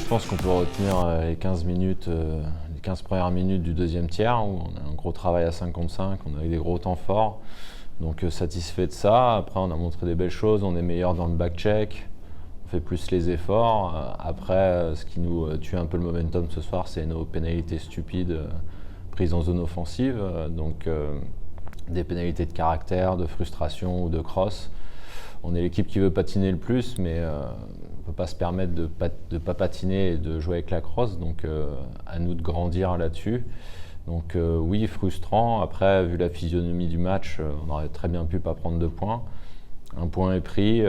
Je pense qu'on peut retenir les 15 minutes, les 15 premières minutes du deuxième tiers où on a un gros travail à 5 contre 5, on a eu des gros temps forts. Donc satisfait de ça. Après, on a montré des belles choses, on est meilleur dans le back-check, on fait plus les efforts. Après, ce qui nous tue un peu le momentum ce soir, c'est nos pénalités stupides prises en zone offensive. Donc des pénalités de caractère, de frustration ou de cross. On est l'équipe qui veut patiner le plus, mais on ne peut pas se permettre de ne pas patiner et de jouer avec la crosse. Donc à nous de grandir là-dessus. Donc oui, frustrant. Après, vu la physionomie du match, on aurait très bien pu pas prendre 2 points. Un point est pris,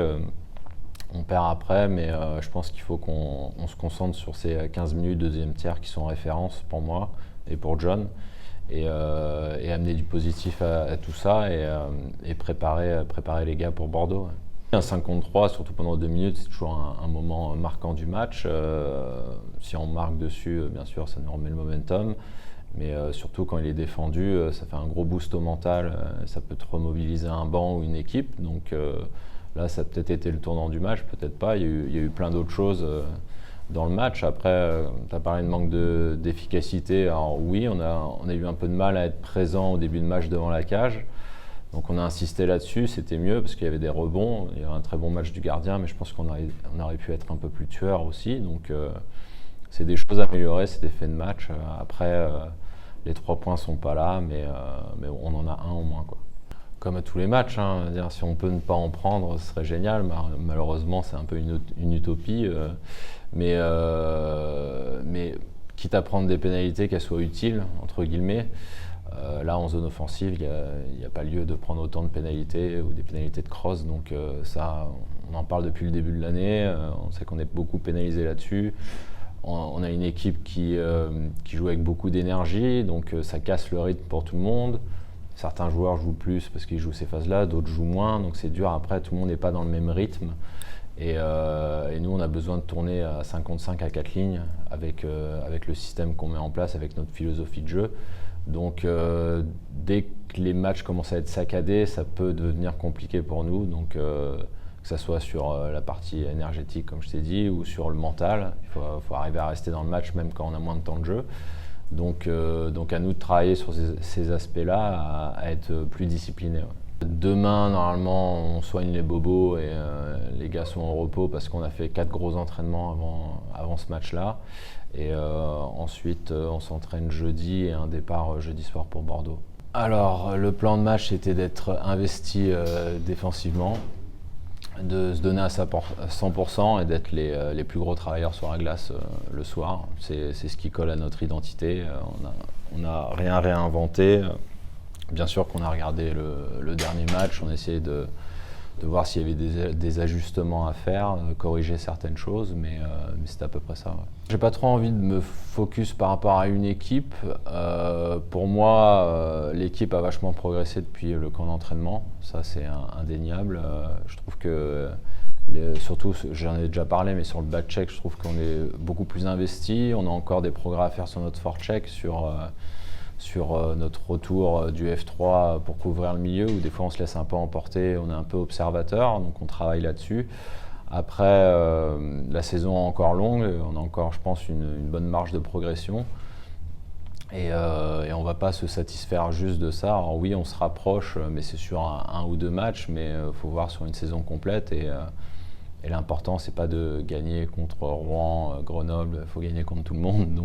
on perd après, mais je pense qu'il faut qu'on se concentre sur ces 15 minutes deuxième tiers qui sont référence pour moi et pour John. Et amener du positif à tout ça et préparer les gars pour Bordeaux. Ouais. Un 5 contre 3, surtout pendant 2 minutes, c'est toujours un moment marquant du match. Si on marque dessus, bien sûr, ça nous remet le momentum. Mais surtout quand il est défendu, ça fait un gros boost au mental. Ça peut te remobiliser un banc ou une équipe. Donc là, ça a peut-être été le tournant du match, peut-être pas. Il y a eu plein d'autres choses dans le match. Après, tu as parlé de manque d'efficacité. Alors oui, on a eu un peu de mal à être présent au début de match devant la cage. Donc on a insisté là-dessus, c'était mieux parce qu'il y avait des rebonds. Il y avait un très bon match du gardien, mais je pense qu'on aurait pu être un peu plus tueur aussi. Donc c'est des choses à améliorer, c'est des faits de match. Après, les 3 points sont pas là, mais on en a un au moins, quoi. Comme à tous les matchs, hein, dire, si on peut ne pas en prendre, ce serait génial. Malheureusement, c'est un peu une utopie. Mais quitte à prendre des pénalités, qu'elles soient utiles, entre guillemets, là en zone offensive, il n'y a pas lieu de prendre autant de pénalités ou des pénalités de cross. Donc ça, on en parle depuis le début de l'année. On sait qu'on est beaucoup pénalisé là-dessus. On a une équipe qui joue avec beaucoup d'énergie, donc ça casse le rythme pour tout le monde. Certains joueurs jouent plus parce qu'ils jouent ces phases-là, d'autres jouent moins, donc c'est dur. Après, tout le monde n'est pas dans le même rythme. Et nous, on a besoin de tourner à 5 contre 5 à 4 lignes avec le système qu'on met en place, avec notre philosophie de jeu. Donc dès que les matchs commencent à être saccadés, ça peut devenir compliqué pour nous. Donc que ce soit sur la partie énergétique, comme je t'ai dit, ou sur le mental. Il faut arriver à rester dans le match même quand on a moins de temps de jeu. Donc à nous de travailler sur ces aspects-là, à être plus disciplinés. Ouais. Demain, normalement, on soigne les bobos et les gars sont au repos parce qu'on a fait 4 gros entraînements avant ce match-là. Et ensuite, on s'entraîne jeudi et un départ jeudi soir pour Bordeaux. Alors, le plan de match, c'était d'être investi défensivement, de se donner à 100% et d'être les plus gros travailleurs sur la glace le soir. C'est ce qui colle à notre identité. On n'a rien réinventé. Bien sûr qu'on a regardé le dernier match, on a essayé de voir s'il y avait des ajustements à faire, corriger certaines choses, mais c'est à peu près ça. Ouais. J'ai pas trop envie de me focus par rapport à une équipe. Pour moi, l'équipe a vachement progressé depuis le camp d'entraînement, ça c'est indéniable. Je trouve que, surtout, j'en ai déjà parlé, mais sur le back-check, je trouve qu'on est beaucoup plus investi. On a encore des progrès à faire sur notre forecheck, sur notre retour du F3 pour couvrir le milieu, où des fois on se laisse un peu emporter, on est un peu observateur, donc on travaille là-dessus. Après, la saison est encore longue, on a encore, je pense, une bonne marge de progression. Et on ne va pas se satisfaire juste de ça. Alors oui, on se rapproche, mais c'est sur un ou 2 matchs, mais il faut voir sur une saison complète. Et l'important, c'est pas de gagner contre Rouen, Grenoble, il faut gagner contre tout le monde.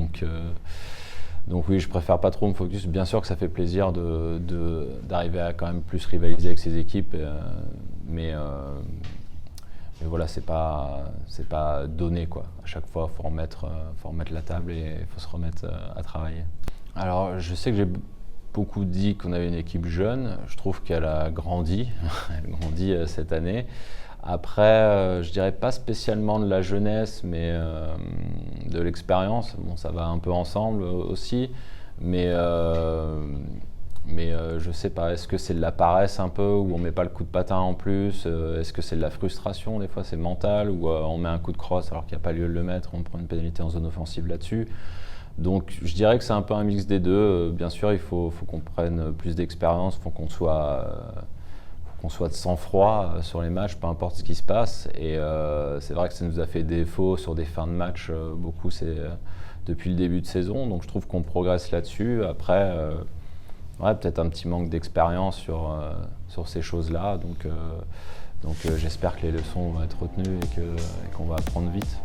Donc oui, je préfère pas trop me focus. Bien sûr que ça fait plaisir d'arriver à quand même plus rivaliser avec ces équipes, mais voilà, c'est pas donné, quoi. À chaque fois, faut remettre la table et il faut se remettre à travailler. Alors, je sais que j'ai beaucoup dit qu'on avait une équipe jeune. Je trouve qu'elle a grandi, elle grandit cette année. Après, je dirais pas spécialement de la jeunesse, mais de l'expérience. Bon, ça va un peu ensemble aussi, mais je sais pas. Est-ce que c'est de la paresse un peu, où on met pas le coup de patin en plus? Est-ce que c'est de la frustration, des fois c'est mental, où on met un coup de crosse alors qu'il n'y a pas lieu de le mettre, on prend une pénalité en zone offensive là-dessus? Donc je dirais que c'est un peu un mix des deux. Bien sûr, il faut qu'on prenne plus d'expérience, faut qu'on qu'on soit de sang-froid sur les matchs, peu importe ce qui se passe. Et c'est vrai que ça nous a fait défaut sur des fins de match beaucoup depuis le début de saison. Donc je trouve qu'on progresse là-dessus. Après, ouais, peut-être un petit manque d'expérience sur ces choses-là. Donc j'espère que les leçons vont être retenues et qu'on va apprendre vite.